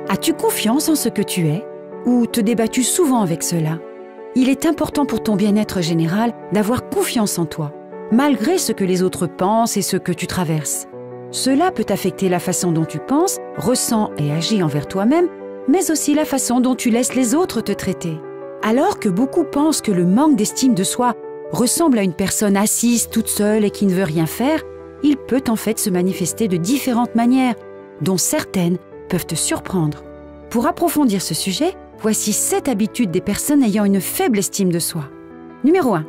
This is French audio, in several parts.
As-tu confiance en ce que tu es ou te débats-tu souvent avec cela? Il est important pour ton bien-être général d'avoir confiance en toi, malgré ce que les autres pensent et ce que tu traverses. Cela peut affecter la façon dont tu penses, ressens et agis envers toi-même, mais aussi la façon dont tu laisses les autres te traiter. Alors que beaucoup pensent que le manque d'estime de soi ressemble à une personne assise toute seule et qui ne veut rien faire, il peut en fait se manifester de différentes manières, dont certaines peuvent te surprendre. Pour approfondir ce sujet, voici 7 habitudes des personnes ayant une faible estime de soi. Numéro 1.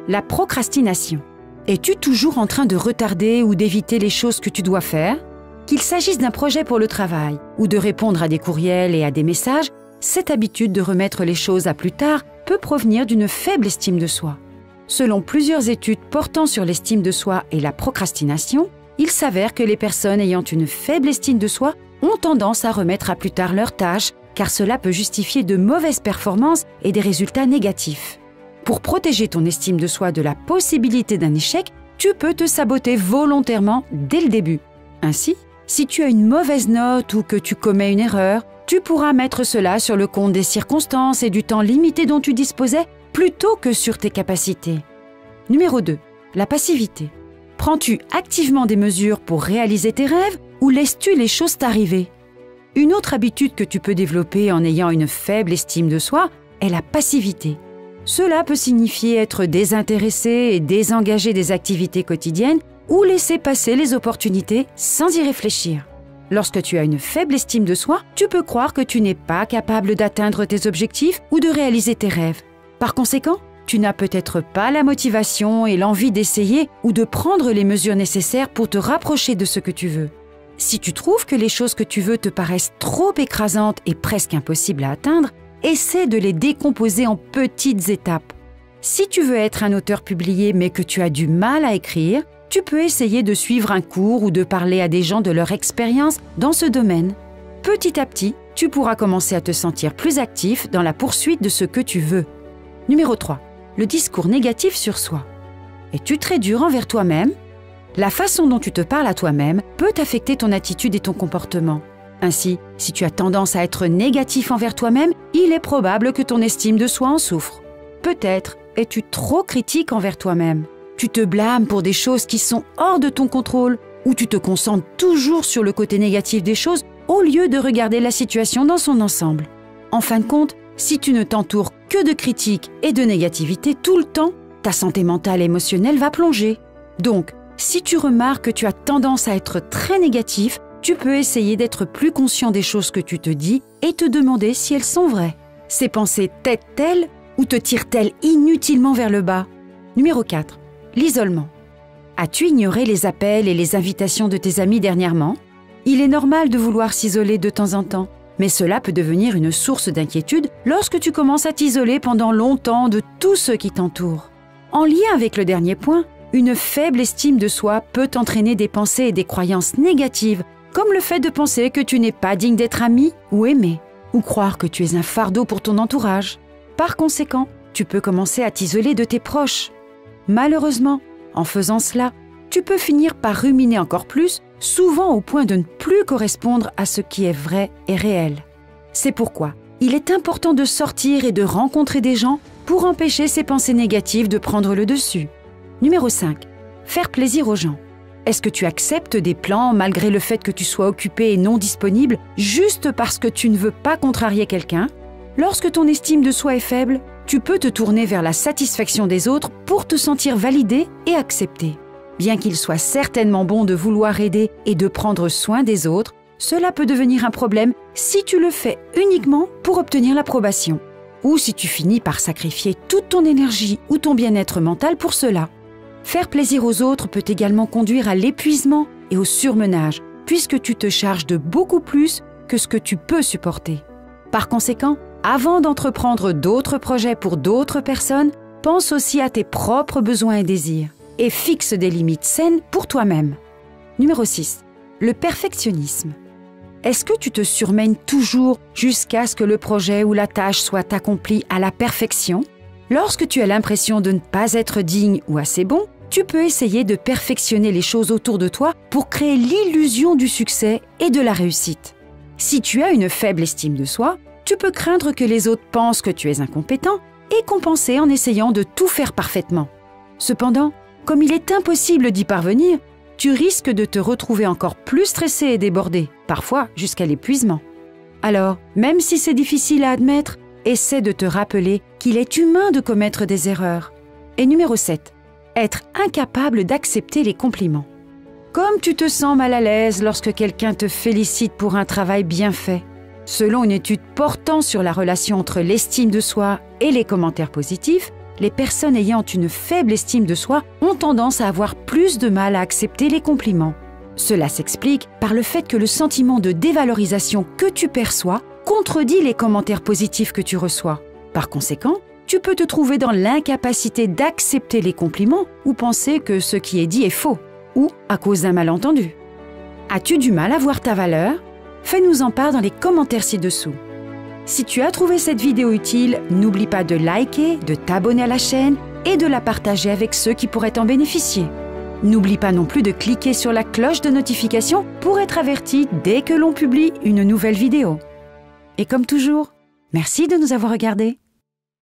La procrastination. Es-tu toujours en train de retarder ou d'éviter les choses que tu dois faire? Qu'il s'agisse d'un projet pour le travail ou de répondre à des courriels et à des messages, cette habitude de remettre les choses à plus tard peut provenir d'une faible estime de soi. Selon plusieurs études portant sur l'estime de soi et la procrastination, il s'avère que les personnes ayant une faible estime de soi ont tendance à remettre à plus tard leurs tâches, car cela peut justifier de mauvaises performances et des résultats négatifs. Pour protéger ton estime de soi de la possibilité d'un échec, tu peux te saboter volontairement dès le début. Ainsi, si tu as une mauvaise note ou que tu commets une erreur, tu pourras mettre cela sur le compte des circonstances et du temps limité dont tu disposais plutôt que sur tes capacités. Numéro 2. La passivité. Prends-tu activement des mesures pour réaliser tes rêves ou laisses-tu les choses t'arriver? Une autre habitude que tu peux développer en ayant une faible estime de soi est la passivité. Cela peut signifier être désintéressé et désengagé des activités quotidiennes ou laisser passer les opportunités sans y réfléchir. Lorsque tu as une faible estime de soi, tu peux croire que tu n'es pas capable d'atteindre tes objectifs ou de réaliser tes rêves. Par conséquent, tu n'as peut-être pas la motivation et l'envie d'essayer ou de prendre les mesures nécessaires pour te rapprocher de ce que tu veux. Si tu trouves que les choses que tu veux te paraissent trop écrasantes et presque impossibles à atteindre, essaie de les décomposer en petites étapes. Si tu veux être un auteur publié mais que tu as du mal à écrire, tu peux essayer de suivre un cours ou de parler à des gens de leur expérience dans ce domaine. Petit à petit, tu pourras commencer à te sentir plus actif dans la poursuite de ce que tu veux. Numéro 3. Le discours négatif sur soi. Es-tu très dur envers toi-même? La façon dont tu te parles à toi-même peut affecter ton attitude et ton comportement. Ainsi, si tu as tendance à être négatif envers toi-même, il est probable que ton estime de soi en souffre. Peut-être es-tu trop critique envers toi-même. Tu te blâmes pour des choses qui sont hors de ton contrôle ou tu te concentres toujours sur le côté négatif des choses au lieu de regarder la situation dans son ensemble. En fin de compte, si tu ne t'entoures que de critiques et de négativité tout le temps, ta santé mentale et émotionnelle va plonger. Donc, si tu remarques que tu as tendance à être très négatif, tu peux essayer d'être plus conscient des choses que tu te dis et te demander si elles sont vraies. Ces pensées t'aident-elles ou te tirent-elles inutilement vers le bas? Numéro 4. L'isolement. As-tu ignoré les appels et les invitations de tes amis dernièrement? Il est normal de vouloir s'isoler de temps en temps, mais cela peut devenir une source d'inquiétude lorsque tu commences à t'isoler pendant longtemps de tous ceux qui t'entourent. En lien avec le dernier point, une faible estime de soi peut entraîner des pensées et des croyances négatives, comme le fait de penser que tu n'es pas digne d'être ami ou aimé, ou croire que tu es un fardeau pour ton entourage. Par conséquent, tu peux commencer à t'isoler de tes proches. Malheureusement, en faisant cela, tu peux finir par ruminer encore plus, souvent au point de ne plus correspondre à ce qui est vrai et réel. C'est pourquoi il est important de sortir et de rencontrer des gens pour empêcher ces pensées négatives de prendre le dessus. Numéro 5. Faire plaisir aux gens. Est-ce que tu acceptes des plans malgré le fait que tu sois occupé et non disponible juste parce que tu ne veux pas contrarier quelqu'un? Lorsque ton estime de soi est faible, tu peux te tourner vers la satisfaction des autres pour te sentir validé et accepté. Bien qu'il soit certainement bon de vouloir aider et de prendre soin des autres, cela peut devenir un problème si tu le fais uniquement pour obtenir l'approbation, ou si tu finis par sacrifier toute ton énergie ou ton bien-être mental pour cela. Faire plaisir aux autres peut également conduire à l'épuisement et au surmenage, puisque tu te charges de beaucoup plus que ce que tu peux supporter. Par conséquent, avant d'entreprendre d'autres projets pour d'autres personnes, pense aussi à tes propres besoins et désirs et fixe des limites saines pour toi-même. Numéro 6. Le perfectionnisme. Est-ce que tu te surmènes toujours jusqu'à ce que le projet ou la tâche soit accompli à la perfection? Lorsque tu as l'impression de ne pas être digne ou assez bon, tu peux essayer de perfectionner les choses autour de toi pour créer l'illusion du succès et de la réussite. Si tu as une faible estime de soi, tu peux craindre que les autres pensent que tu es incompétent et compenser en essayant de tout faire parfaitement. Cependant, comme il est impossible d'y parvenir, tu risques de te retrouver encore plus stressé et débordé, parfois jusqu'à l'épuisement. Alors, même si c'est difficile à admettre, essaie de te rappeler qu'il est humain de commettre des erreurs. Et numéro 7, être incapable d'accepter les compliments. Comme tu te sens mal à l'aise lorsque quelqu'un te félicite pour un travail bien fait. Selon une étude portant sur la relation entre l'estime de soi et les commentaires positifs, les personnes ayant une faible estime de soi ont tendance à avoir plus de mal à accepter les compliments. Cela s'explique par le fait que le sentiment de dévalorisation que tu perçois contredit les commentaires positifs que tu reçois. Par conséquent, tu peux te trouver dans l'incapacité d'accepter les compliments ou penser que ce qui est dit est faux, ou à cause d'un malentendu. As-tu du mal à voir ta valeur ? Fais-nous en part dans les commentaires ci-dessous. Si tu as trouvé cette vidéo utile, n'oublie pas de liker, de t'abonner à la chaîne et de la partager avec ceux qui pourraient en bénéficier. N'oublie pas non plus de cliquer sur la cloche de notification pour être averti dès que l'on publie une nouvelle vidéo. Et comme toujours, merci de nous avoir regardés.